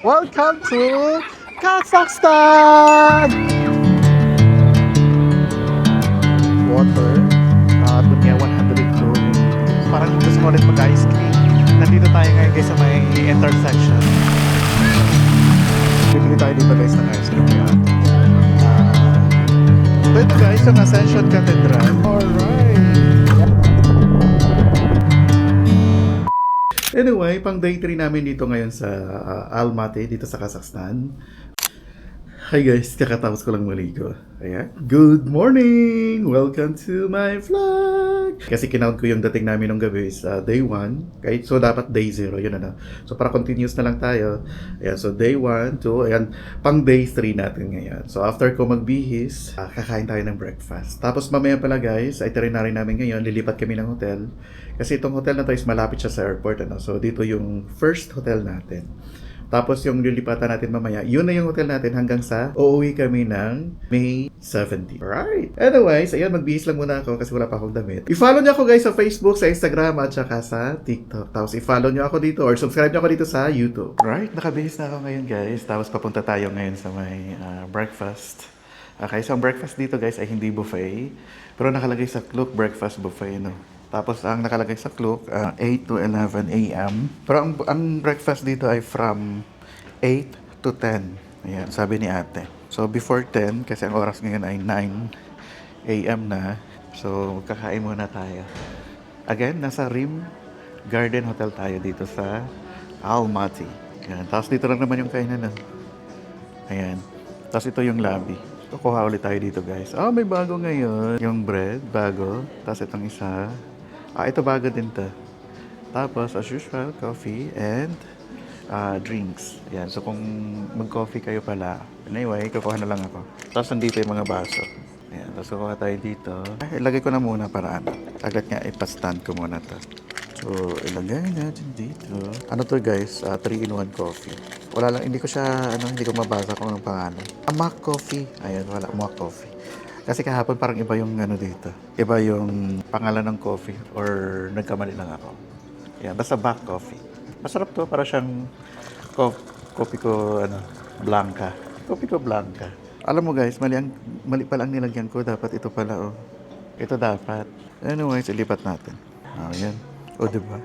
Welcome to Kazakhstan! Water, Dunya 102. Parang gusto mo ulit mag-ice cream. Nandito tayo ngayon guys sa may intersection. Bibili tayo dito guys ng ice cream yan. Ito guys, yung Ascension Cathedral. Alright! Anyway, pang day 3 namin dito ngayon sa Almaty, dito sa Kazakhstan. Hi guys, kakatapos ko lang maligo. Ayan. Good morning! Welcome to my vlog! Kasi kinount ko yung dating namin ng gabi sa day 1. Okay? So dapat day 0, yun na. So para continuous na lang tayo. Ayan, so day 1, 2, ayan, pang day 3 natin ngayon. So after ko magbihis, kakain tayo ng breakfast. Tapos mamaya pala guys, itinerary namin ngayon, lilipat kami ng hotel. Kasi itong hotel na to is malapit siya sa airport. So dito yung first hotel natin. Tapos yung lilipatan natin mamaya, yun na yung hotel natin hanggang sa uuwi kami ng May 17. Alright. Anyways, ayan, magbihis lang muna ako kasi wala pa akong damit. I-follow niyo ako guys sa Facebook, sa Instagram, at saka sa TikTok. Tapos i-follow niyo ako dito or subscribe niyo ako dito sa YouTube. Alright, nakabihis na ako ngayon guys. Tapos papunta tayo ngayon sa may breakfast. Okay, so ang breakfast dito guys ay hindi buffet. Pero nakalagay sa Klook breakfast buffet, no? Tapos ang nakalagay sa Klook, 8 to 11 a.m. Pero ang breakfast dito ay from 8 to 10. Ayan, sabi ni ate. So before 10, kasi ang oras ngayon ay 9 a.m. na. So kakain muna tayo. Again, nasa Rim Garden Hotel tayo dito sa Almaty. Ayan, tapos dito lang naman yung kainan. Ayan. Tapos ito yung lobby. Kukuha ulit tayo dito guys. Oh, may bago ngayon. Yung bread, bago. Tapos itong isa. Ito bago din to. Tapos, as usual, coffee and drinks. Yan. So, kung mag-coffee kayo pala, anyway, kukuha na lang ako. Tapos, nandito yung mga baso. Yan. Tapos, kukuha tayo dito. Ilagay ko na muna para ano. Agad nga, ipa-stand ko muna to. So, ilagay natin dito. Ano to guys? 3-in-1 coffee. Wala lang, hindi ko mabasa kung anong pangalan. Mac Coffee. Ayan, wala, Mac Coffee. Kasi kahapon parang iba yung ano dito. Iba yung pangalan ng coffee or nagkamali lang ako. Yan, basta Mac Coffee. Masarap to, para siyang coffee ko, blanca. Coffee ko blanca. Alam mo guys, mali pala ang nilagyan ko. Dapat ito pala, oh. Ito dapat. Anyways, ilipat natin. Ayan. O, diba?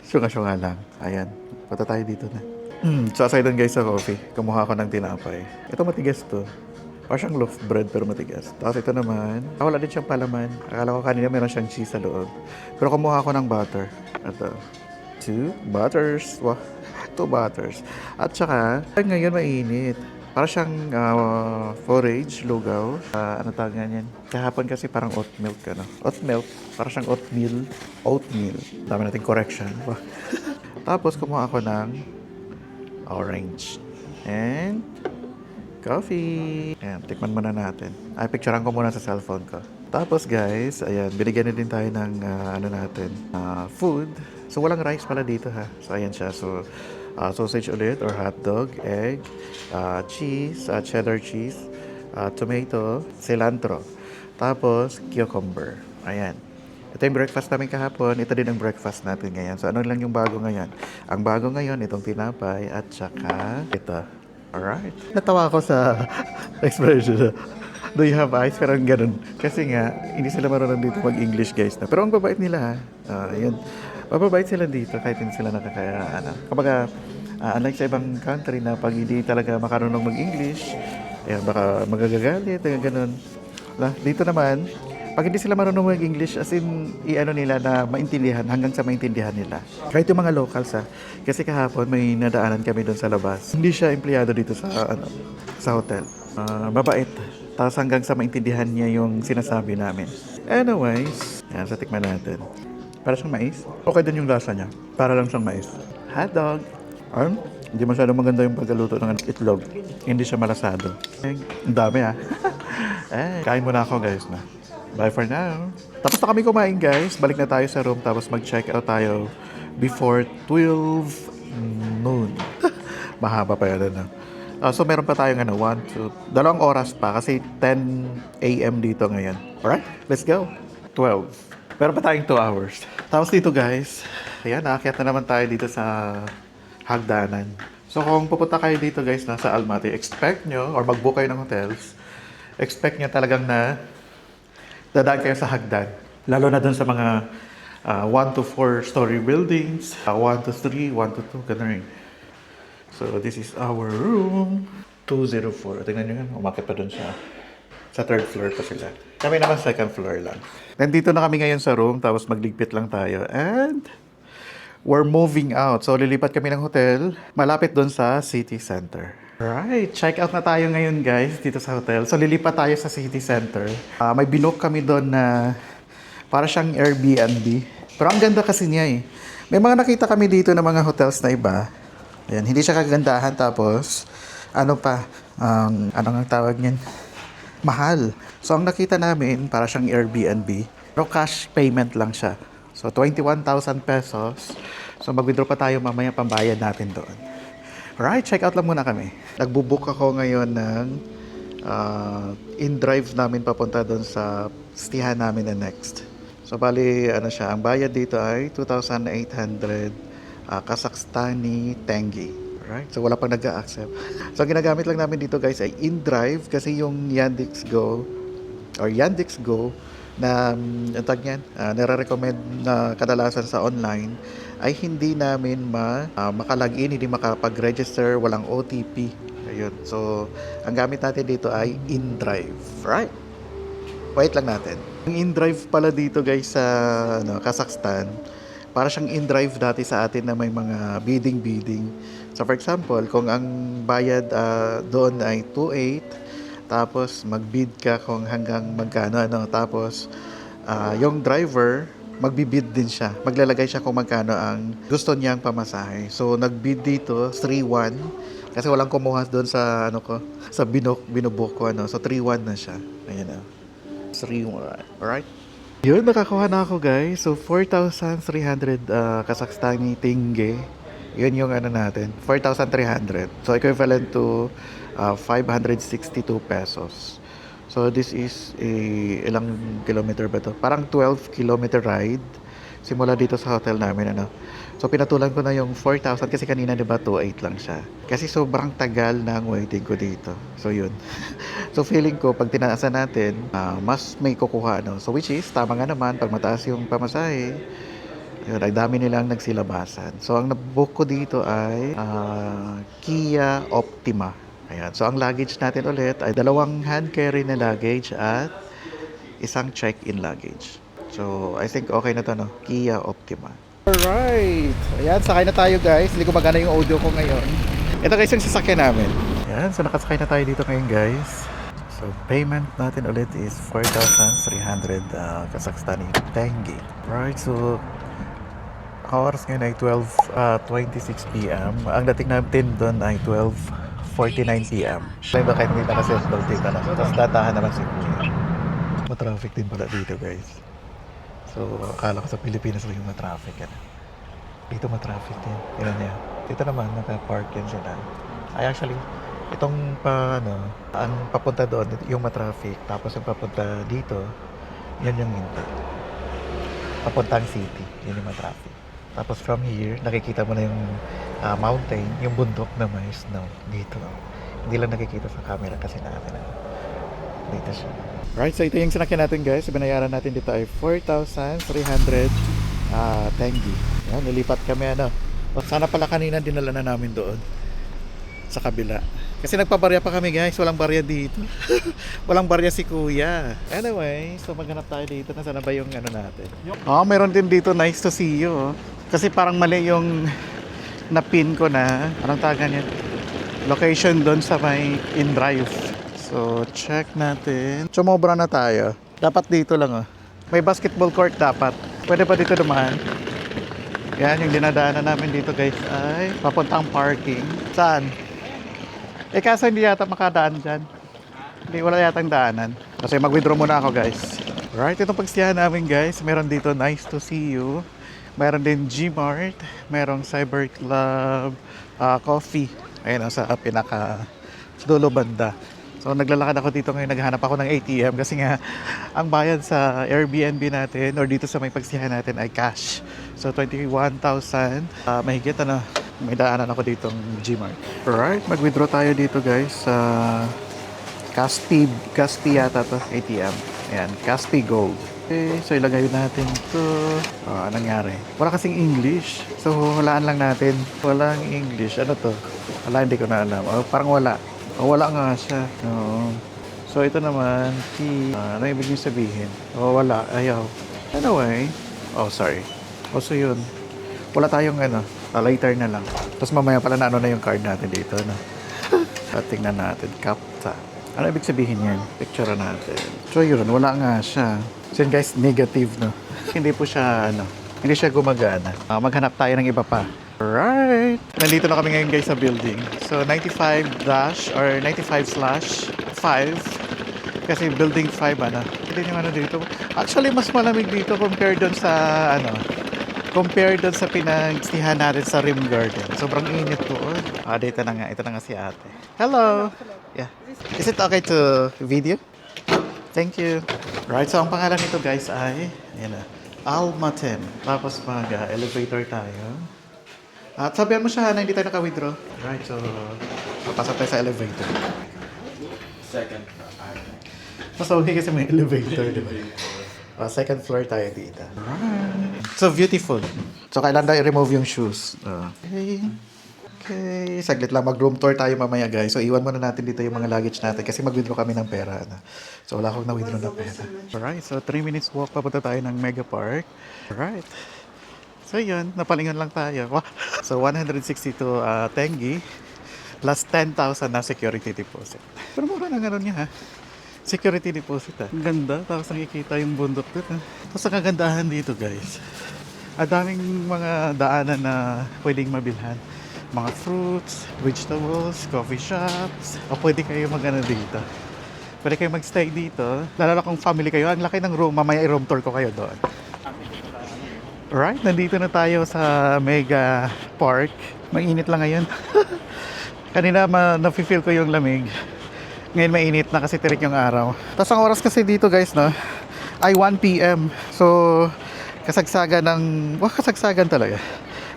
Syunga-syunga lang. Ayan. Punta tayo dito na. So, aside doon guys sa coffee, kumuha ko ng tinapay. Ito matigas to. Parang siyang loaf bread pero matigas. Tapos ito naman, wala din siyang palaman. Akala ko kanina meron siyang cheese sa loob. Pero kumuha ko ng butter. Ito. 2 butters. Wow. 2 butters. At saka, ngayon mainit. Para siyang forage, lugaw. Ano tawag nga yan? Kahapon kasi parang oat milk, ano? Oat milk. Para siyang oatmeal. Oatmeal. Dami nating correction. Tapos kumuha ako ng orange. And coffee. Ayan, tikman muna natin. Picturean ko muna sa cellphone ko. Tapos guys, ayan, binigyan na din tayo ng food. So walang rice pala dito ha. So ayan siya. So sausage ulit or hotdog, egg, cheese, cheddar cheese, tomato, cilantro. Tapos cucumber. Ayan. Ito yung breakfast namin kahapon. Ito din ang breakfast natin ngayon. So ano lang yung bago ngayon? Ang bago ngayon, itong tinapay at saka ito. Alright. Natawa ako sa expression. Do you have eyes? Parang ganun. Kasi nga, hindi sila marunong dito mag-English guys. Pero ang babait nila ha. Yun. Mababait sila dito kahit hindi sila Kapag unlike sa ibang country na pag hindi talaga makarunong mag-English, baka magagagalit, ganun. Dito naman, pag hindi sila marunong mag-English, as in, nila na maintindihan, hanggang sa maintindihan nila. Kahit yung mga locals kasi kahapon may nadaanan kami doon sa labas. Hindi siya empleyado dito sa hotel. Mabait. Tapos hanggang sa maintindihan niya yung sinasabi namin. Anyways, yan, sa tikman natin. Para siyang mais. Okay din yung lasa niya. Para lang siyang mais. Hotdog. Hindi masyadong maganda yung pagkaluto ng itlog. Hindi siya malasado. Ang dami kain muna ako guys na. Bye for now. Tapos na kami kumain guys. Balik na tayo sa room. Tapos mag-check out tayo before 12 noon. Mahaba pa yan. So meron pa tayong 2 oras pa. Kasi 10 a.m. dito ngayon. Alright, let's go. 12. Meron pa tayong 2 hours. Tapos dito guys. Ayan, naakyat na naman tayo dito sa hagdanan. So kung pupunta kayo dito guys na sa Almaty, expect nyo, or mag-book kayo ng hotels, expect nyo talagang na dadaan kayo sa hagdan. Lalo na dun sa mga 1 to 4 story buildings, 1 to 3, 1 to 2, ganun rin. So this is our room, 204. Tingnan nyo yan, umakit pa dun sa third floor pa sila. Kami naman second floor lang. Nandito na kami ngayon sa room, tapos magligpit lang tayo. And we're moving out. So lilipat kami ng hotel, malapit dun sa city center. Right, check out na tayo ngayon guys dito sa hotel. So lilipat tayo sa city center. May binook kami doon na para siyang Airbnb. Pero ang ganda kasi niya eh. May mga nakita kami dito na mga hotels na iba. Ayan, hindi siya kagandahan tapos ano pa, ano nga tawag niyan? Mahal. So ang nakita namin para siyang Airbnb. Pero cash payment lang siya. So 21,000 pesos. So mag-withdraw pa tayo mamaya pambayad natin doon. Alright, check out lang muna kami. Nagbubook ako ngayon ng in-drive namin papunta doon sa stihan namin na next. So bali, ano siya, ang bayad dito ay 2,800 Kazakhstani tenge. Alright, so wala pang nag-a-accept. So ang ginagamit lang namin dito guys ay in-drive kasi yung Yandex Go na ang tag niyan, nare-recommend na kadalasan sa online ay hindi namin makalagin, hindi makapag-register, walang OTP. Ayun. So, ang gamit natin dito ay InDrive. Right? Wait lang natin. Ang InDrive pala dito guys sa Kazakhstan, para siyang InDrive dati sa atin na may mga bidding. So, for example, kung ang bayad doon ay 2,800, tapos mag-bid ka kung hanggang magkano, tapos yung driver magbibid din siya. Maglalagay siya kung magkano ang gusto niyang pamasahe. So nagbid dito 3,100 kasi walang kumuha doon sa sa binubook ko So 3,100 na siya. Ayun 3,100. Alright? Yun, nakakuha na ako guys. So 4,300 Kazakhstani tenge. Yun yung natin. 4,300. So equivalent to 562 pesos. So this is ilang kilometer ba to? Parang 12 kilometer ride simula dito sa hotel namin So pinatulan ko na yung 4,000 kasi kanina 'di ba 2,800 lang siya. Kasi sobrang tagal ng waiting ko dito. So yun. So feeling ko pag tinaasan natin, mas may kukuha So which is tama nga naman pag mataas yung pamasahe. Yun, ay dami nilang nagsilabasan. So ang nabook ko dito ay Kia Optima. Ayan. So, ang luggage natin ulit ay 2 hand carry na luggage at isang check-in luggage. So, I think okay na to, Kia Optima. Alright! Ayan, sakay na tayo guys. Hindi ko magana yung audio ko ngayon. Ito guys yung sasakyan namin. Ayan, so nakasakay na tayo dito ngayon guys. So, payment natin ulit is 4,300 Kazakhstani tenge. Right, so oras ngayon ay 12:26 p.m. Ang dating natin doon ay 12:49 p.m. Diba kahit hindi naka-seatbelt dito tapos datahan naman si Kuya. Matraffic din pala dito guys. So akala ko sa Pilipinas lang yung matraffic Dito matraffic din. Yan niya. Dito naman naka-park yan sila. Ay actually, itong ang papunta doon yung matraffic. Tapos yung papunta dito, yan yung hindi. Papuntang city, yun yung matraffic. Tapos from here, nakikita mo na yung mountain, yung bundok na may snow dito. Hindi lang nakikita sa camera kasi natin dito siya. Right, so ito yung sinakyan natin guys. Binayaran natin dito ay 4,300 tenge. Yan, nilipat kami Sana pala kanina dinala na namin doon sa kabila. Kasi nagpabarya pa kami guys, walang barya dito. Walang barya si Kuya. Anyway, so maghanap tayo dito. Nasaan na ba yung natin? Meron din dito, nice to see you. Kasi parang mali yung na-pin ko na. Anong tagan yan? Location doon sa may InDrive. So, check natin. Sumobra na tayo. Dapat dito lang May basketball court dapat. Pwede pa dito dumaan. Yan, yung dinadaanan namin dito guys ay papuntang parking. Saan? Kaso hindi yata makadaan dyan. Hindi, wala yatang daanan. Kasi mag-withdraw muna ako guys. Right, itong pagsiyahan namin guys. Meron dito, nice to see you. Meron din Gmart. Merong Cyber Club. Coffee. Ayun sa pinaka dulo banda. So naglalakad ako dito ngayon, naghahanap ako ng ATM kasi nga ang bayad sa Airbnb natin or dito sa may pagsiyahan natin ay cash. So 21,000 mahigit May daanan ako ditong Gmart. Alright, mag-withdraw tayo dito guys sa Kaspi yata to, ATM. Ayan, Kaspi Gold. Okay, so ilagay natin to. Anong nangyari? Wala kasing English. So, hulaan lang natin. Walang English. Ano to? Wala, hindi ko na alam. Parang wala. Wala nga siya. No. So, ito naman, ano ibig niyo sabihin? Wala. Ayaw. Anyway. Sorry. So, yun. Wala tayong later na lang. Tapos mamaya pala na yung card natin dito. No? Tingnan natin. Kapta. Ano ibig sabihin yan? Picture natin. So yun, wala nga siya. So yun guys, negative no. Hindi po siya hindi siya gumagana. Maghanap tayo ng iba pa. Alright. Nandito na kami ngayon guys sa building. So 95 dash or 95/5 kasi building 5 Hindi yung dito. Actually mas malamig dito compared doon sa pinagstihan natin sa Rim Garden. Sobrang init po. Dito na nga. Ito na nga si ate. Hello! Yeah. Is it okay to video? Thank you. Right, so ang pangalan nito guys ay Almatem. Tapos mag-elevator tayo. At sabihan mo siya na hindi tayo naka-withdraw. Right, so papasok tayo sa elevator. Second. Mas okay kasi may elevator, di ba? Second floor tayo dito. Right. So beautiful. So kailan tayo i-remove yung shoes. Okay. Saglit lang. Mag-room tour tayo mamaya guys. So iwan muna natin dito yung mga luggage natin kasi mag-withdraw kami ng pera. So wala akong na-withdraw na pera. Alright. So 3 minutes walk papunta tayo ng Mega Park. Alright. So yun. Napalingon lang tayo. So 162 tengi plus 10,000 na security deposit. Pero mura na nga niya ha. Security deposit Ang ganda. Tapos nakikita yung bundok doon Tapos ang kagandahan dito guys. Daming mga daanan na pwedeng mabilhan. Mga fruits, vegetables, coffee shops. O pwede kayo dito. Pwede kayo magstay dito. Lalo na kung family kayo. Ang laki ng room. Mamaya i-room tour ko kayo doon. Alright, nandito na tayo sa Mega Park. Mainit lang ngayon. Kanina na-feel ko yung lamig. Ngayon mainit na kasi tirik yung araw. Tapos ang oras kasi dito guys ay 1 PM. So kasagsagan talaga.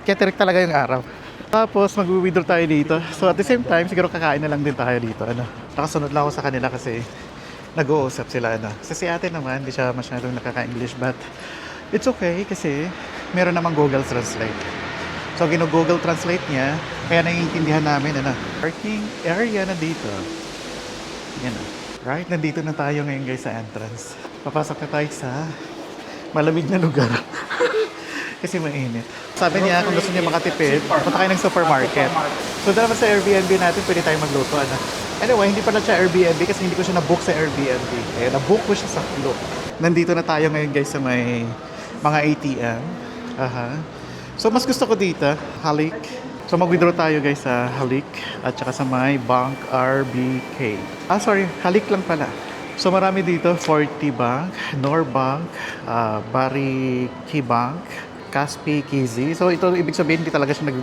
Kaya tirik talaga yung araw. Tapos mag-withdraw tayo dito. So at the same time siguro kakain na lang din tayo dito. Nakasunod lang ako sa kanila kasi nag-uusap sila Kasi si ate naman hindi siya masyadong nakaka-English but it's okay kasi meron namang Google Translate. So Google Translate niya kaya naiintindihan namin parking area na dito. Yan Right, nandito na tayo ngayon guys sa entrance. Papasok na tayo sa malamig na lugar. Kasi mainit. Sabi niya kung gusto niya makatipid, punta kayo ng supermarket. So dapat sa Airbnb natin pwede tayong magluto. Anyway, hindi pala siya Airbnb kasi hindi ko siya na-book sa Airbnb. Na-book ko siya sa Klook. Nandito na tayo ngayon guys sa may mga ATM. So mas gusto ko dito, Halik. So mag-withdraw tayo guys sa Halik at saka sa may Bank RBK. Halik lang pala. So marami dito, 40 Bank, Nor Bank, Bariki Bank, Kaspi, Kizi. So ito ibig sabihin hindi talaga siya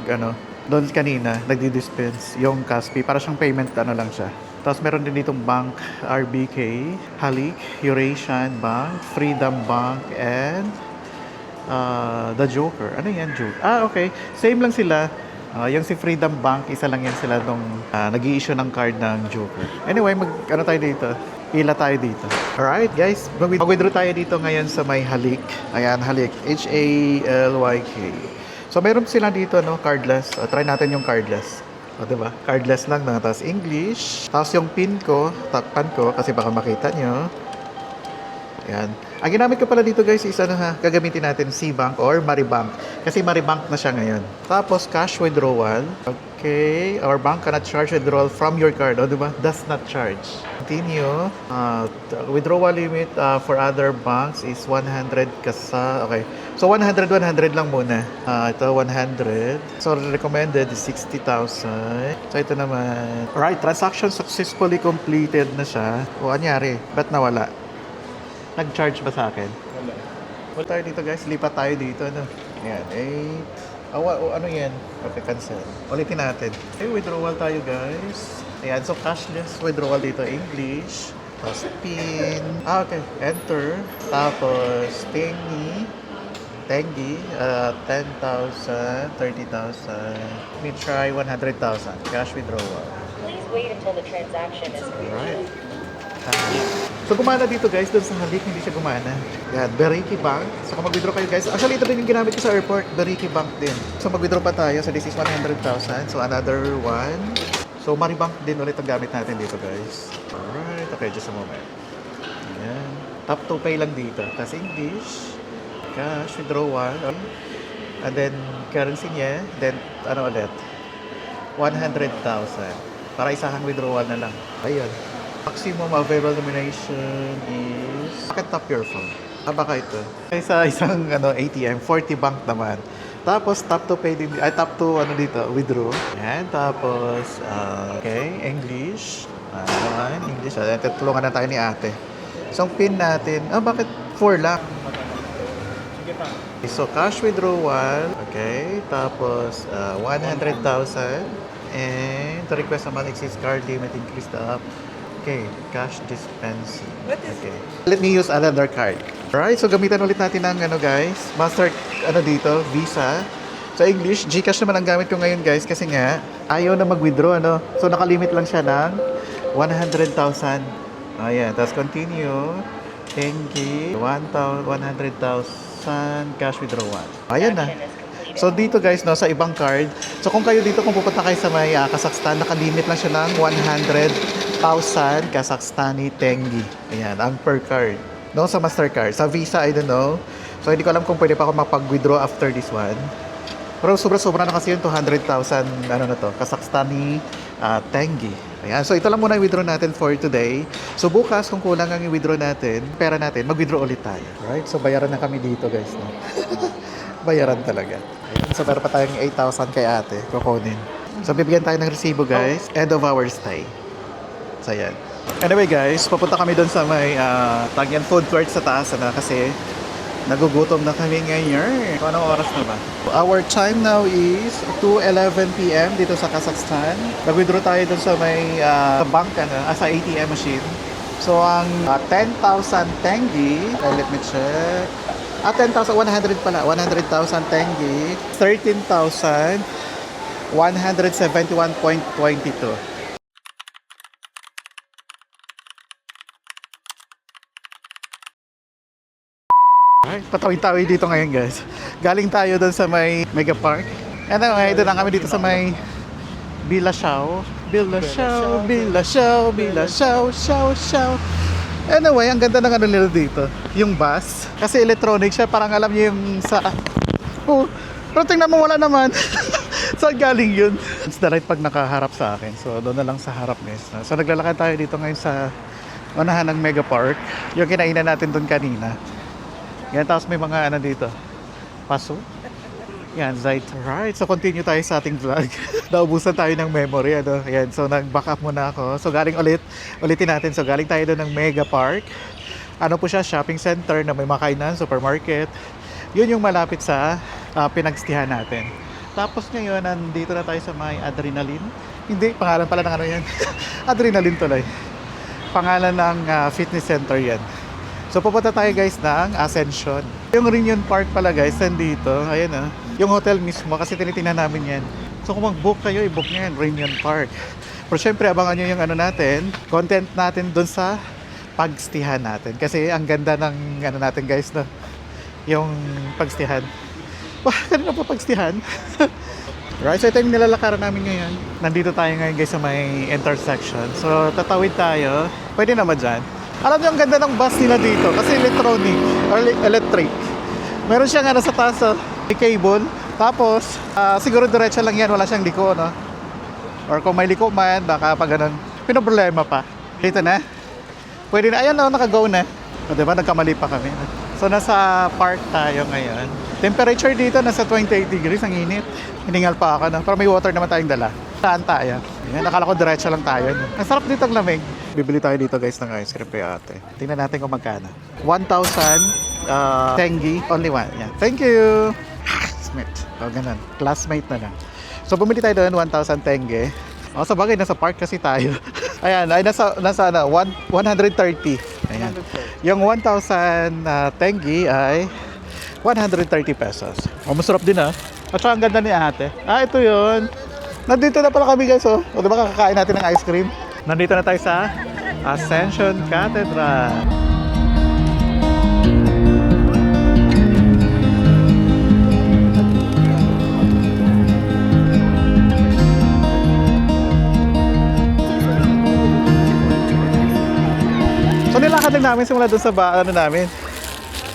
doon kanina nagdi-dispense yung Kaspi para siyang payment lang siya. Tapos meron din ditong Bank RBK, Halik, Eurasian Bank, Freedom Bank, and The Joker. Ano yan, Joker? Okay. Same lang sila. Yung si Freedom Bank, isa lang yan sila nung nag-i-issue ng card ng Joker. Anyway, tayo dito. Pila tayo dito. Alright, guys. Mag-withdraw tayo dito ngayon sa may Halik. Ayan, Halik. H-A-L-Y-K. So, meron sila dito, cardless. Try natin yung cardless. Diba? Cardless lang na. Tapos English. Tapos yung PIN ko, takpan ko, kasi baka makita nyo. Ayan. Ang ginamit ko pala dito guys is gagamitin natin C-Bank or Maribank. Kasi Maribank na siya ngayon. Tapos cash withdrawal. Okay. Our bank cannot charge withdrawal from your card. Diba? Does not charge. Continue. Withdrawal limit for other banks is 100 kasa. Okay. So 100 lang muna. Ito 100. So recommended is 60,000. So ito naman. Alright. Transaction successfully completed na siya. Anyari? Ba't nawala? Nag-charge ba sa akin? Wala tayo dito guys. Lipat tayo dito. Ayan. 8. Ano yan? Okay, cancel. Ulitin natin. Withdrawal tayo guys. Ayan. So cashless withdrawal dito. English. Tapos PIN. Okay. Enter. Tapos tingi. Tengi, 10,000, 30,000. Let me try 100,000. Cash withdrawal. Please wait until the transaction is Alright. complete. So gumana dito guys, doon sa halik hindi siya gumana. Yan, Beriki Bank. So kung mag-withdraw kayo guys, actually ito din yung ginamit ko sa airport, Beriki Bank din. So mag-withdraw pa tayo, so this is 100,000. So another one. So Maribank din ulit ang gamit natin dito guys. Alright, okay, just a moment. Ayan. Tap to pay lang dito. Tapos English, cash, withdrawal, and then currency niya, then ano ulit? 100,000. Para isahang withdrawal na lang. Ayun. Maximum available nomination is... Bakit tap your phone? Baka ito. Sa isang ATM, 40 bank naman. Tapos tap to pay din, ay tap to dito, withdraw. Yan, tapos okay, English. English. Tutulungan na tayo ni ate. So ang pin natin, bakit 4 lang? Okay, so cash withdrawal, okay, tapos 100,000 and to request amount exceeds card limit increase the up. Okay, cash dispensing. Okay. Let me use another card. Alright, so gamitan ulit natin ng guys, Master dito, Visa. Sa English, GCash naman ang gamit ko ngayon guys kasi nga ayaw na mag-withdraw So nakalimit lang siya ng 100,000. Ayan, tapos continue. Tengi, 100,000 cash withdrawal. Ayan na. So dito guys, sa ibang card. So kung kayo dito, kung pupunta kayo sa may Kazakhstan, nakalimit lang siya ng 100,000 Kazakhstani Tengi. Ayan, ang per card. Sa Mastercard. Sa Visa, I don't know. So hindi ko alam kung pwede pa ako mapag-withdraw after this one. Pero sobra-sobra na kasi yung 200,000 Kazakhstani Tengi. Ayan, so ito lang muna yung withdraw natin for today. So bukas, kung kulang ang i-withdraw natin, pera natin, mag-withdraw ulit tayo. Right? So bayaran na kami dito guys. Bayaran talaga. Ayan, so meron pa tayong 8,000 kay ate. Kukunin. So bibigyan tayo ng resibo guys. End of our stay. So ayan. Anyway guys, papunta kami doon sa may Tagyan food court sa taas kasi nagugutom na kami ngayon. So anong oras na ba? Our time now is 2:11 PM dito sa Kazakhstan. Nag-withdraw tayo doon sa may bank sa ATM machine. So ang 10,000 Tengi, let me check. 10,100 pala. 100,000 Tengi, 13,171.22. Patawid-tawid dito ngayon guys. Galing tayo doon sa may Mega Park. And anyway, doon lang kami dito sa may Bilashao. Anyway, ang ganda ng nila dito. Yung bus. Kasi electronic siya. Parang alam niyo yung sa... pero tingnan mo, wala naman. Saan galing yun? It's the right pag nakaharap sa akin. So, doon na lang sa harap guys. So, naglalakad tayo dito ngayon sa unahan ng Mega Park. Yung kinainan natin doon kanina. Yan, tapos may mga dito. Paso. Yan, right. So, continue tayo sa ating vlog. Naubusan tayo ng memory. Yan, so nag-back up muna ako. So, ulitin natin. So, galing tayo doon ng Mega Park. Po siya? Shopping center na may makainan, supermarket. Yun yung malapit sa pinagstihan natin. Tapos ngayon, nandito na tayo sa may Adrenaline. Hindi, pangalan pala ng yan. Adrenaline tuloy. Pangalan ng fitness center yan. So pupunta tayo guys ng Ascension. Yung Reunion Park pala guys, nandito. Ayan yung hotel mismo kasi tinitingnan namin yan. So kung mag-book kayo, i-book nyo yan, Reunion Park. Pero syempre abangan nyo yung natin, content natin dun sa pagstihan natin. Kasi ang ganda ng natin guys, yung pagstihan. Kanina pa pagstihan. Right, so ito yung nilalakaran namin ngayon. Nandito tayo ngayon guys sa may intersection. So tatawid tayo. Pwede naman dyan. Alam niyo, ang ganda ng bus nila dito kasi electronic or electric. Meron siyang sa taas, may cable. Tapos, siguro diretso lang yan, wala siyang liko, Or kung may liko man, baka pa ganun. Pinoproblema pa. Dito na. Pwede na, ayan naka-go na. Diba, nagkamali pa kami. So, nasa park tayo ngayon. Temperature dito, nasa 28 degrees, ang init. Hiningal pa ako, Pero may water naman tayong dala. Saan tayo? Ayan, nakala ko diretso lang tayo. Ang sarap dito ang lamig. Bibili tayo dito guys ng ice cream kay ate. Tingnan natin kung magkano. 1,000 Tengi, only one. Yan. Thank you! Classmate. Ganun. Classmate na lang. So, bumili tayo doon, 1,000 Tengi. Sa bagay, nasa park kasi tayo. Ayan, ay nasa 130. Ayan. Yung 1,000 Tengi ay 130 pesos. Oh, masarap din ah. At saka ang ganda ni ate. Ah, ito yun. Nandito na pala kami guys oh. O diba kakakain natin ng ice cream? Nandito na tayo sa Ascension Cathedral. So nilakad lang namin simula doon sa namin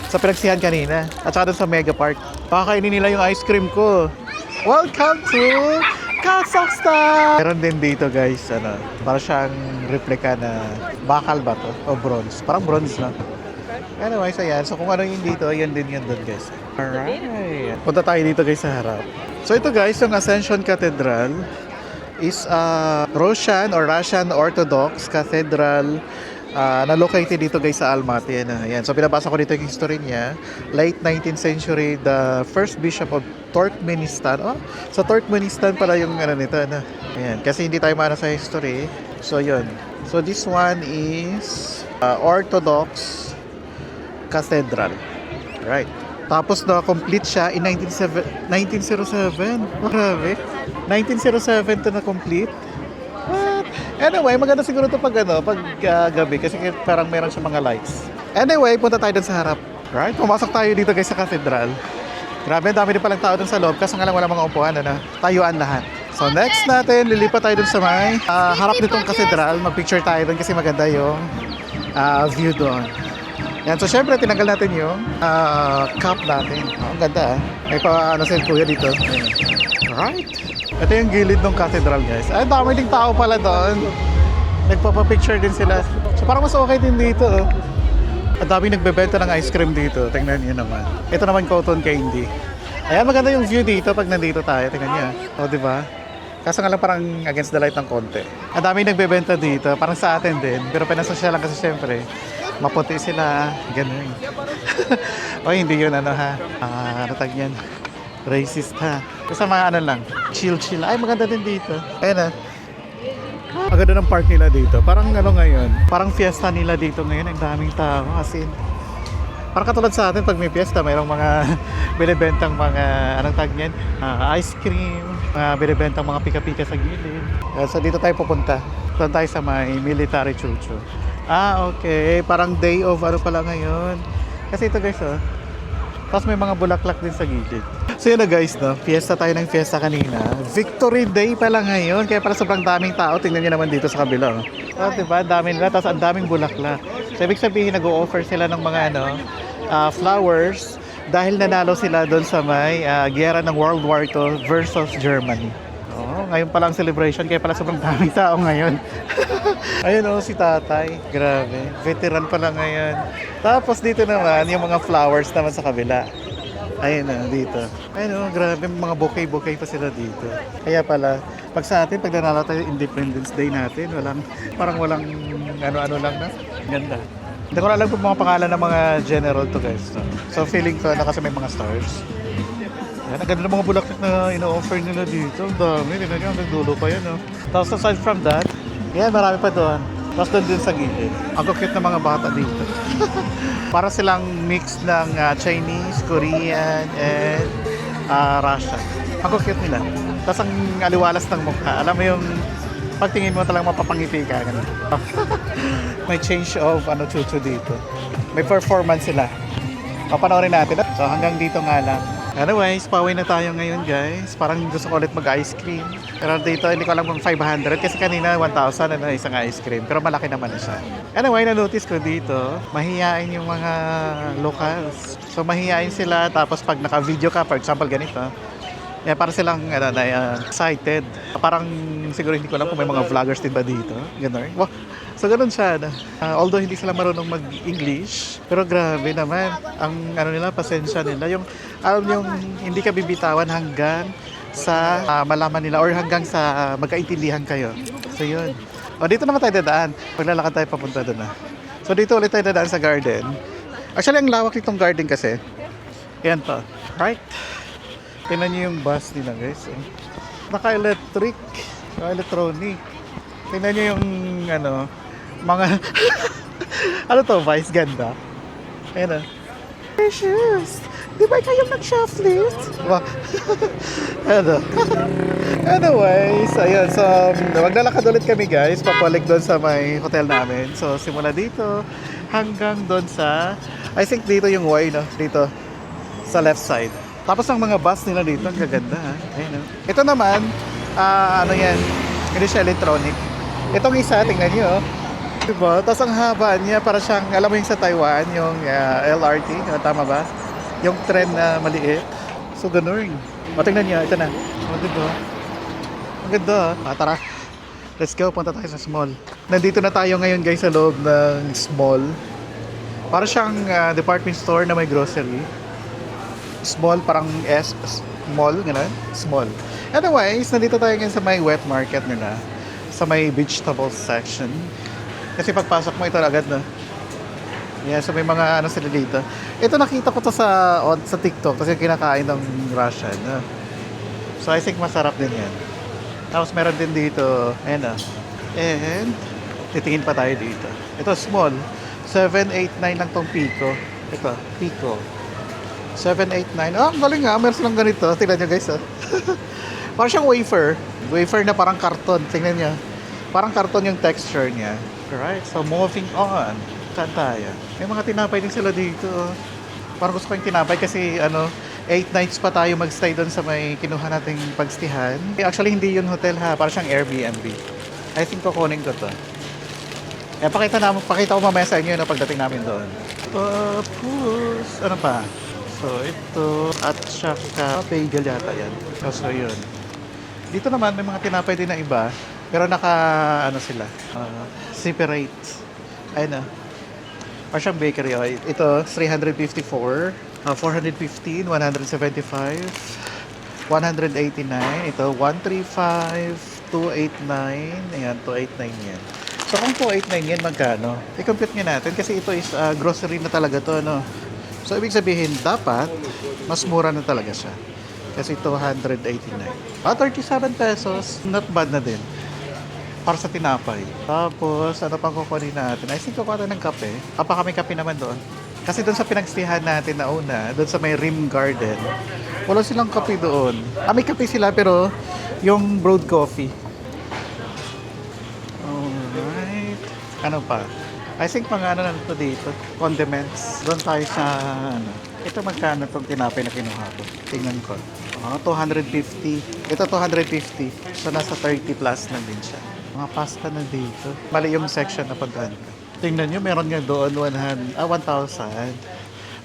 sa pinagsihan kanina at saka doon sa Mega Park. Pakakainin nila yung ice cream ko. Welcome to Kazakhstan! Meron din dito guys, para siyang replica na bakal ba to? O bronze. Parang bronze na. Anyways, ayan. So kung ano yung dito, yan din yan doon guys. Alright. Punta tayo dito guys sa harap. So ito guys, yung Ascension Cathedral is Russian Orthodox Cathedral na located dito guys sa Almaty. Ayan. So pinabasa ko dito yung history niya. Late 19th century, the first bishop of Turkmenistan. Oh, sa Turkmenistan pala yung nito. Ayan. Kasi hindi tayo maano sa history. So yun. So this one is Orthodox Cathedral. Right. Tapos na-complete siya in 1907. Oh, grabe. 1907 to na-complete. Anyway, maganda siguro ito pag gabi kasi parang meron siya mga lights. Anyway, punta tayo dun sa harap. Right? Pumasok tayo dito guys sa cathedral. Grabe, dami din palang tao dun sa loob kasi nga lang wala mga upuan, tayuan lahat. So next natin, lilipat tayo dun sa may harap nitong cathedral. Mag-picture tayo dun kasi maganda yung view doon. Yan, so syempre tinanggal natin yung cup natin. Ang ganda May sa kuya dito. Right? Ito yung gilid ng cathedral guys. Ay, dami ding tao pala doon. Nagpapapicture din sila. So parang mas okay din dito. At dami nagbebenta ng ice cream dito. Tingnan niyo naman. Ito naman cotton candy. Ayan, maganda yung view dito pag nandito tayo. Tingnan niyo. O, di ba? Kaso nga lang parang against the light ng konti. Ang dami nagbebenta dito. Parang sa atin din. Pero pinasosya lang kasi syempre. Maputi sila. Ganun. O, hindi yun ano tag yan. Racist ha. Kasi mga lang. Chill. Ay, maganda din dito. Ayan Ang ganda ng park nila dito. Parang ngayon. Parang fiesta nila dito ngayon. Ang daming tao. As in, parang katulad sa atin pag may fiesta, mayroong mga binibentang mga tag yan? Ice cream. Mga binibentang mga pika-pika sa gilid. So dito tayo pupunta. Doon tayo sa may military chucho. Okay. Parang day of pala ngayon. Kasi ito guys tapos may mga bulaklak din sa gilid. So yun guys, fiesta tayo ng fiesta kanina. Victory Day pala ngayon. Kaya pala sobrang daming tao. Tingnan nyo naman dito sa kabila. Diba? Dami nila. Tapos ang daming bulaklak. So ibig sabihin, nag-o-offer sila ng mga flowers dahil nanalo sila doon sa may giyera ng World War II versus Germany. Ngayon pa lang celebration. Kaya pala sobrang daming tao ngayon. Ayun si tatay. Grabe. Veteran pala ngayon. Tapos dito naman, yung mga flowers naman sa kabila. Ayun dito. Ayun grabe, mga bouquet pa sila dito. Kaya pala, pag sa atin, pag nanalo tayo Independence Day natin, parang walang ano-ano lang na. Ganda. Hindi ko alam kung mga pangalan ng mga general to guys. So feeling ko na kasi may mga stars. Yan, ang ganda ng mga bulaklak na ino-offer nila dito. Ang dami, tingnan nyo, hanggang dulo pa yan. Tapos aside from that, yan, marami pa doon. Tapos doon din sa gilid. Ang cute ng mga bata dito. Para silang mix ng Chinese, Korean, and Russian. Ang cute nila. Tapos ang aliwalas ng mukha. Alam mo yung pagtingin mo talagang mapapangiti ka. May change of chuchu dito. May performance sila. Papanoorin natin. So hanggang dito nga lang. Anyways, pauwi na tayo ngayon guys. Parang gusto ko ulit mag-ice cream. Pero dito, hindi ko alam kung 500. Kasi kanina, 1,000 isang ice cream. Pero malaki naman siya. Anyway, na-notice ko dito, mahihain yung mga locals. So, mahihain sila. Tapos pag naka-video ka, for example, ganito. Para silang excited. Parang siguro hindi ko alam kung may mga vloggers din ba dito. Ganun. Wow. So, ganun siya. Although hindi sila marunong mag-English, pero grabe naman. Ang nila, pasensya nila. Yung hindi ka bibitawan hanggang sa malaman nila or hanggang sa magkaintindihan kayo. So, yun. Dito naman tayo dadaan. Paglalakad tayo papunta doon So, dito ulit tayo dadaan sa garden. Actually, ang lawak nitong garden kasi. Yan to. Right? Tingnan nyo yung bus nila guys. Naka-electric. Naka-electronic. Tingnan nyo yung mga ano to, Vice ganda. Ayan Precious, Di ba kayo nag-shoplift? Diba? Ano? Anyways, ayun. So, maglalakad ulit kami guys. Papalik doon sa may hotel namin. So, simula dito hanggang doon sa... I think dito yung Y, no? Dito. Sa left side. Tapos ang mga bus nila dito, ang gaganda ha. Ayun, no? Ito naman, ano yan? Hindi siya electronic. Itong isa, tingnan nyo. Diba? Tapos ang haba niya, para siyang, alam mo yung sa Taiwan, yung LRT, tama ba? Yung tren na maliit. So, ganun. O, tingnan nyo, ito na. O, diba? Ang ganda. Tara. Let's go, punta tayo sa mall. Nandito na tayo ngayon guys sa loob ng mall. Para siyang department store na may grocery. Small, parang S, mall, gano'n? Small. Anyways, nandito tayo ngayon sa may wet market nila. Sa may vegetable section. Kasi pagpasok mo ito agad na. Yeah, so may mga ano sila dito. Ito nakita ko to sa TikTok kasi kinakain ng Russian. So I think masarap din yan. Tapos meron din dito, ayan na. And titingin pa tayo dito. Ito small. 789 lang tong Pico. Ito, Pico. 789. Ang galing nga. Meron silang ganito. Tingnan nyo guys. Parang siyang wafer. Wafer na parang karton. Tingnan nyo. Parang karton yung texture niya. Alright, so moving on. Saan tayo? May mga tinapay din sila dito. Parang gusto ko yung tinapay kasi 8 nights pa tayo magstay doon sa may kinuha nating pagstihan. Actually, hindi yun hotel ha. Parang siyang Airbnb. I think kukunin ko to. Pakita ko mamaya sa inyo pagdating namin doon. Tapos, ano pa? So, ito. At saka, bagel yata yan. So, yun. Dito naman, may mga tinapay din na iba. Pero sila. Separate. Ayun na. Parang siyang bakery. Ito, 354. 415, 175, 189. Ito, 135, 289. Ayan, 289 yan. So, kung 289 yan, magkano? I-compute nga natin kasi ito is grocery na talaga to, no? So, ibig sabihin, dapat, mas mura na talaga siya. Kasi 289. 37 pesos. Not bad na din. Para sa tinapay. Tapos, ano pang kukunin natin? I think kukuha ng kape. Kami kape naman doon. Kasi doon sa pinagstihan natin na una, doon sa may Rim Garden, wala silang kape doon. May kape sila pero yung brewed coffee. Alright. Ano pa? I think mga na to dito. Condiments. Doon tayo sa Ito magkano itong tinapay na kinuha ko? Tingnan ko. 250. Ito 250. So nasa 30 plus na din siya. Mga pasta na dito. Mali yung section na pagkano. Tingnan nyo, meron nga doon 1,000.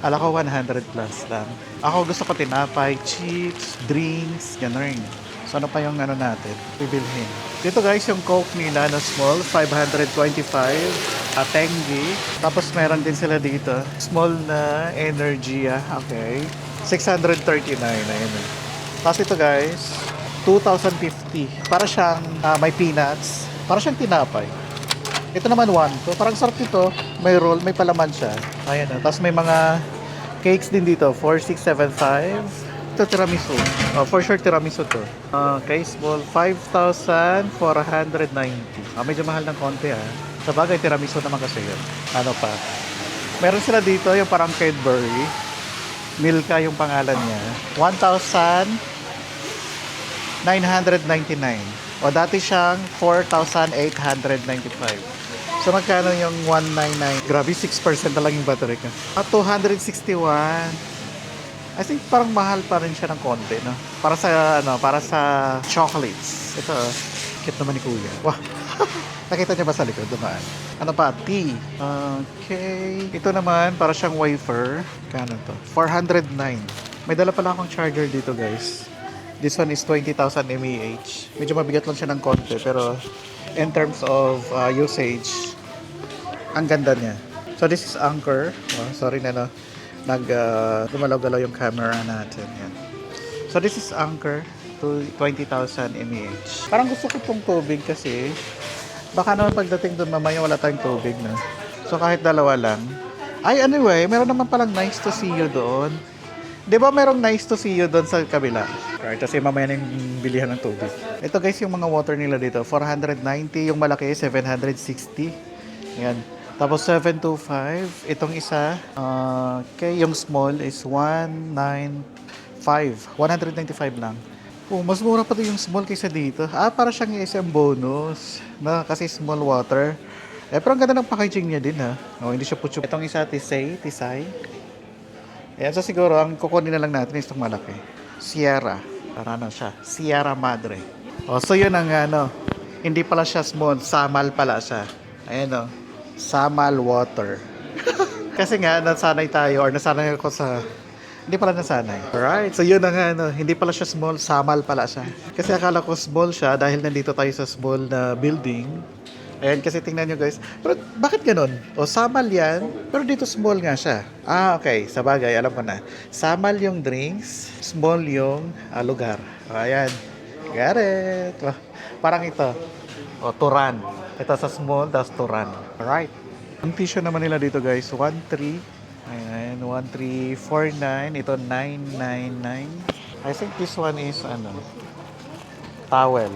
Ala ko 100 plus lang. Ako gusto ko tinapay, chips, drinks, gano'n. So ano pa yung natin, bibilhin. Dito guys, yung Coke nila na small, 525. Tengi. Tapos meron din sila dito, small na Energia. Okay. 639. Ayun. Tapos ito guys, 2,050. Para siyang may peanuts. Para siyang tinapay. Ito naman 1 to. Parang sarap ito. May roll, may palaman siya. Ayan. Tapos may mga cakes din dito. 4,675. Ito tiramisu. For sure tiramisu to. Okay, small. 5,490. Medyo mahal ng konti Sa bagay, tiramisu naman kasi yun. Ano pa? Meron sila dito yung parang Cadbury. Milka yung pangalan niya. 1,999. O dati siyang 4,895. So magkano yung 199? Grabe, 6% na lang yung battery ko. 261. I think parang mahal pa rin siya ng konti, no? Para sa chocolates. Ito, cute naman ni Kuya. Wow. Nakita niya ba sa likod? Dumaan. Ano pa? Tea. Okay. Ito naman, para siyang wafer. Kano to? 409. May dala pala akong charger dito, guys. This one is 20,000 mAh. Medyo mabigat lang siya ng konti, pero in terms of usage, ang ganda niya. So this is Anchor. Sorry na gumalaw-galaw yung camera natin. Yan. So this is Anchor to 20,000 mAh. Parang gusto ko pong tubig kasi baka naman pagdating doon mamaya wala tayong tubig na. So kahit dalawa lang. Anyway, meron naman palang nice to see you doon. 'Di ba merong nice to see you doon sa kabila? Right, kasi mamaya na yung bilihan ng tubig. Ito guys, yung mga water nila dito, 490, yung malaki 760. Yan. Tapos 725. Itong isa, okay, yung small is 195. 195 lang. Oh, mas mura pa to yung small kaysa dito. Para siyang isang bonus na kasi small water. Pero ang ganda ng packaging niya din ha. Oh, hindi siya putyo. Itong isa, Tisay. Ayan, so siguro ang kukunin na lang natin is itong malaki. Sierra. Para ano siya? Sierra Madre. Oh, so yun ang hindi pala siya small, Samal pala siya. Ayan Samal water. Kasi nga, nasanay tayo or nasanay ako sa hindi pala nasanay. Alright, so yun na nga, hindi pala siya small, Samal pala siya. Kasi akala ko small siya dahil nandito tayo sa small na building. Ayan, kasi tingnan nyo guys. Pero bakit ganun? O, Samal yan, pero dito small nga siya. Okay, sa bagay, alam ko na. Samal yung drinks, small yung lugar. Ayan, got it. Parang ito. Turan. Ito sa small, tas Turan. Alright. Ang tissue naman nila dito guys, 1,300. Ayan, 1,349. Ito, 999. I think this one is, towel.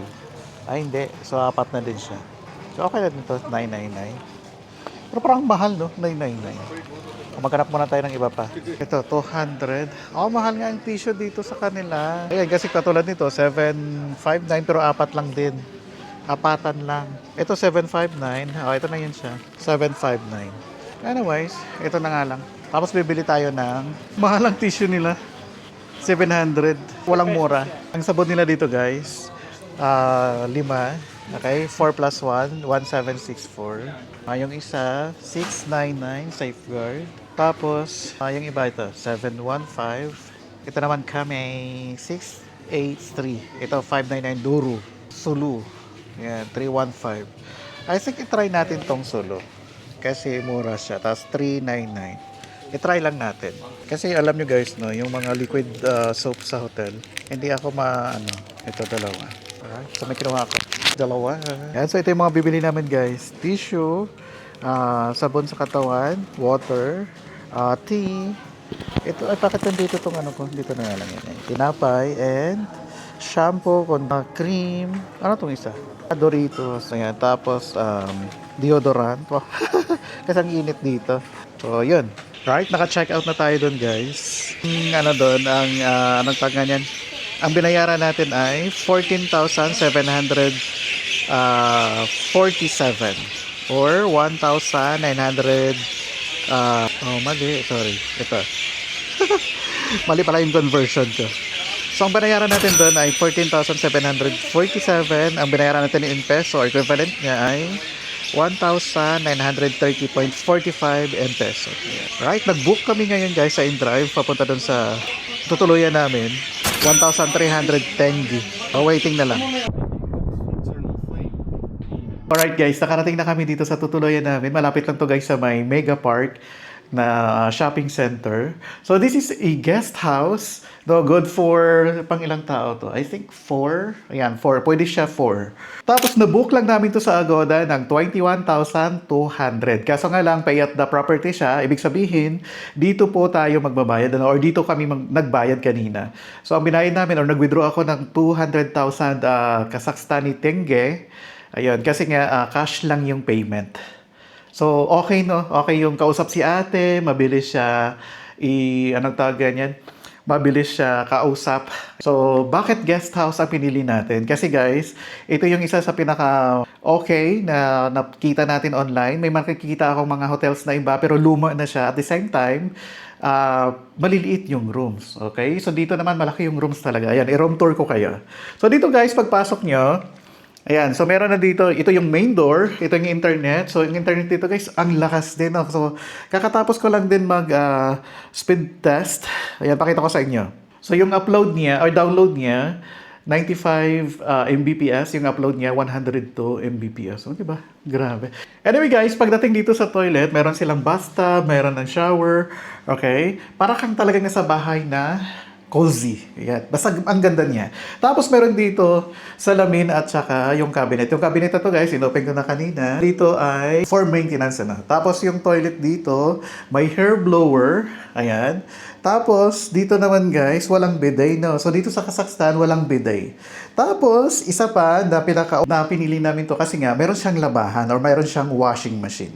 Hindi. So, apat na din siya. So, okay na dito, 999. Pero parang mahal, no? 999. Maghanap muna tayo ng iba pa. Ito, 200. Mahal nga ang tissue dito sa kanila. Ayan, kasi katulad nito, 759, pero apat lang din. Apatan lang. Ito, 759. Ito na yun siya. 759. Anyways, ito na nga lang. Tapos bibili tayo ng mahalang tissue nila. 700. Walang mura. Ang sabon nila dito guys, 5. Okay, 4 plus 1, 1764. Yung isa, 699 safeguard. Tapos, yung iba ito, 715. Ito naman kami, 683. Ito, 599 Duru. Sulu. Yan, 315. I think itry natin tong Sulu. Kasi mura siya. Tapos 399. I-try lang natin. Kasi alam nyo guys, yung mga liquid soap sa hotel, hindi ako ito dalawa. Alright, so may kinuha ako. Dalawa. Yan, so ito yung mga bibili namin guys. Tissue, sabon sa katawan, water, tea. Ito, bakit nandito itong dito na nga lang yan. Tinapay, and shampoo, cream. Ano itong isa? Doritos. Ayan. Tapos, deodorant. Kasi ang init dito. So, yun. Right, naka-check out na tayo doon guys. Anong tag nga yan? Ang binayaran natin ay 14,747 or 1,900 mali, sorry. Ito. Mali pala yung conversion ko. So, ang binayaran natin doon ay 14,747. Ang binayaran natin in peso or equivalent niya ay 1,930.45 in peso. Right, nag-book kami ngayon guys sa InDrive papunta doon sa tutuluyan namin. 1,310 waiting na lang. Alright guys, nakarating na kami dito sa tutuluyan namin. Malapit lang to guys sa may Mega Park na shopping center. So this is a guest house. No, good for pang ilang tao to? I think 4. Ayan, 4. Pwede siya 4. Tapos na-book lang namin to sa Agoda ng 21,200. Kaso nga lang, pay at the property siya. Ibig sabihin, dito po tayo magbabayad or dito kami nagbayad kanina. So ang binayad namin or nag-withdraw ako ng 200,000 Kazakhstani tenge. Ayun, kasi nga cash lang yung payment. So, okay no? Okay yung kausap si ate, mabilis siya anong tawag ganyan? Mabilis siya kausap. So, bakit guest house ang pinili natin? Kasi guys, ito yung isa sa pinaka okay na nakita natin online. May makikita akong mga hotels na iba pero luma na siya. At the same time, maliliit yung rooms. Okay? So, dito naman malaki yung rooms talaga. Ayan, i-room tour ko kayo. So, dito guys, pagpasok nyo, ayan, so meron na dito, ito yung main door, ito yung internet. So yung internet dito guys, ang lakas din. No? So kakatapos ko lang din mag speed test. Ayan, pakita ko sa inyo. So yung upload niya, or download niya, 95 Mbps. Yung upload niya, 102 Mbps. So diba? Grabe. Anyway guys, pagdating dito sa toilet, meron silang bathtub, meron ng shower. Okay? Para kang talagang nasa bahay na cozy. Yan. Basta ang ganda niya. Tapos meron dito salamin at saka yung cabinet. Yung cabinet na to guys, inopen ko na kanina. Dito ay for maintenance na. Tapos yung toilet dito, may hair blower. Ayan. Tapos dito naman guys, walang bidet. No? So dito sa Kazakhstan, walang bidet. Tapos isa pa na pinili namin to kasi nga meron siyang labahan or meron siyang washing machine.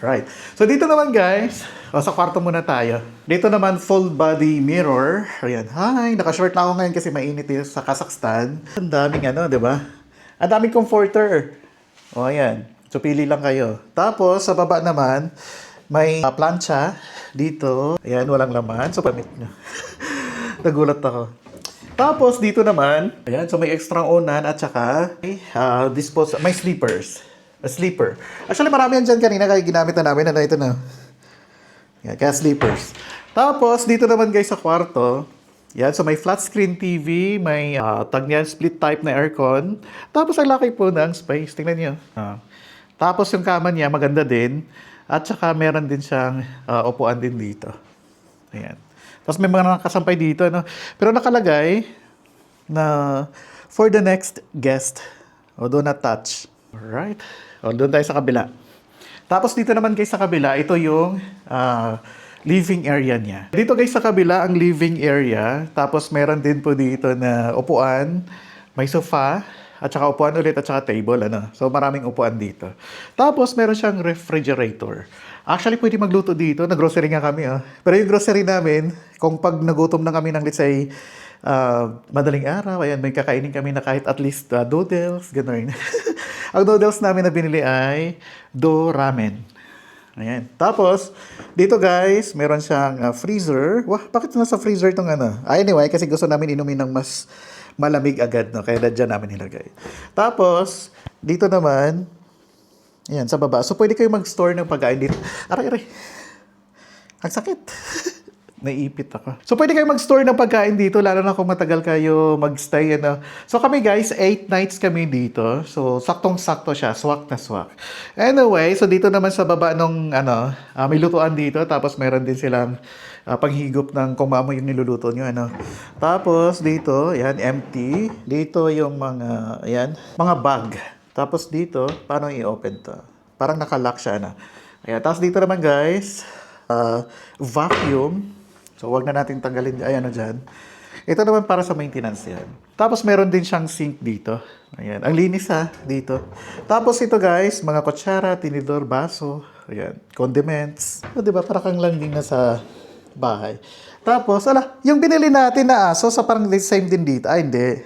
Right. So dito naman guys, sa kwarto muna tayo. Dito naman full body mirror. Ayan. Hi, naka-short na ako ngayon kasi mainit dito sa Kazakhstan. Ang daming di ba? Ang daming comforter. O ayan. So pili lang kayo. Tapos sa baba naman, may plancha dito. Ayan, walang laman. So pamit nyo. Nagulat ako. Tapos dito naman, ayan, so may extra unan at saka may sleepers. A sleeper. Actually, marami yan dyan kanina kaya ginamit na namin. Ito na. Yan, kaya sleepers. Tapos, dito naman guys sa kwarto. Yan, so may flat screen TV, may tag niyan, split type na aircon. Tapos, ang laki po ng space. Tingnan niyo. Tapos, yung kama niya, maganda din. At saka, meron din siyang upuan din dito. Ayan. Tapos, may mga nakasampay dito. Pero nakalagay na for the next guest, do not touch. Alright. O, doon tayo sa kabila. Tapos dito naman guys sa kabila, ito yung living area niya. Dito guys sa kabila, ang living area. Tapos meron din po dito na upuan, may sofa, at saka upuan ulit, at saka table. So maraming upuan dito. Tapos meron siyang refrigerator. Actually, pwede magluto dito. Nag-grocery nga kami. Pero yung grocery namin, kung pag nagutom na kami ng let's say, madaling araw, ayan, may kakainin kami na kahit at least noodles, gano'n. Ang noodles namin na binili ay Do Ramen. Ayan. Tapos, dito guys, meron siyang freezer. Wah, bakit nasa freezer itong Anyway, kasi gusto namin inumin ng mas malamig agad, no? Kaya dyan namin nilagay. Tapos, dito naman, ayan, sa baba. So, pwede kayo mag-store ng pagkain dito. Aray. Ang sakit. Naipit ako. So, pwede kayo mag-store ng pagkain dito, lalo na kung matagal kayo mag-stay. So, kami guys, 8 nights kami dito. So, saktong-sakto siya. Swak na swak. Anyway, so dito naman sa baba nung, may lutuan dito. Tapos, meron din silang panghigop ng kung maamo yung niluluto nyo. Tapos, dito, yan, empty. Dito yung mga bag. Tapos, dito, paano i-open to? Parang nakalock siya, Ayan. Tapos, dito naman guys, vacuum. So, wag na natin tanggalin. Ayan dyan. Ito naman para sa maintenance yan. Tapos, meron din siyang sink dito. Ayan. Ang linis dito. Tapos, ito guys, mga kutsara, tinidor, baso. Ayan. Condiments. Diba? Para kang lang din nasa bahay. Tapos, yung binili natin na aso, sa parang same din dito. Ay, hindi.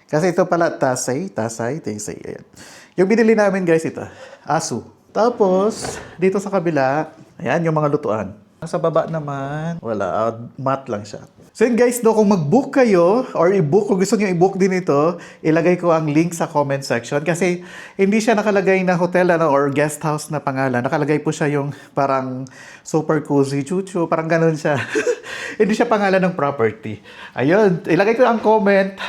Kasi ito pala, tasay. Ayan. Yung binili namin guys, ito. Aso. Tapos, dito sa kabila, ayan, yung mga lutuan. Sa baba naman, wala. Mat lang siya. So yun guys, kung mag-book kayo or i-book, kung gusto nyo i-book din ito, ilagay ko ang link sa comment section. Kasi hindi siya nakalagay na hotel or guest house na pangalan. Nakalagay po siya yung parang super cozy chuchu. Parang ganun siya. Hindi siya pangalan ng property. Ayun, ilagay ko ang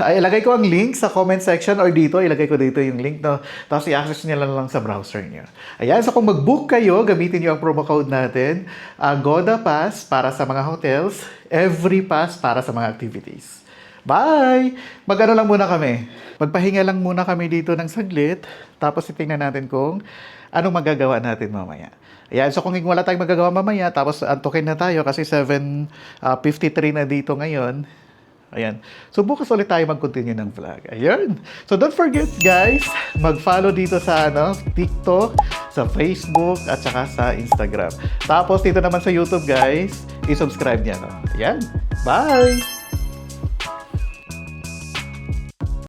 ilagay ko ang link sa comment section or dito, ilagay ko dito yung link, Tapos i-access nyo lang sa browser nyo. Ayan, so kung mag-book kayo, gamitin nyo ang promo code natin, Goda Pass para sa mga hotels, Every Pass para sa mga activities. Bye! Mag-ano lang muna kami. Magpahinga lang muna kami dito ng saglit, tapos itingnan natin kung anong magagawa natin mamaya. Ayan, so kung wala tayong magagawa mamaya, tapos antukin na tayo kasi 7:53 na dito ngayon. Ayan. So bukas ulit tayo mag-continue ng vlog. Ayan. So don't forget guys, mag-follow dito sa TikTok, sa Facebook, at saka sa Instagram. Tapos dito naman sa YouTube guys, i-subscribe niya. Ayan. Bye!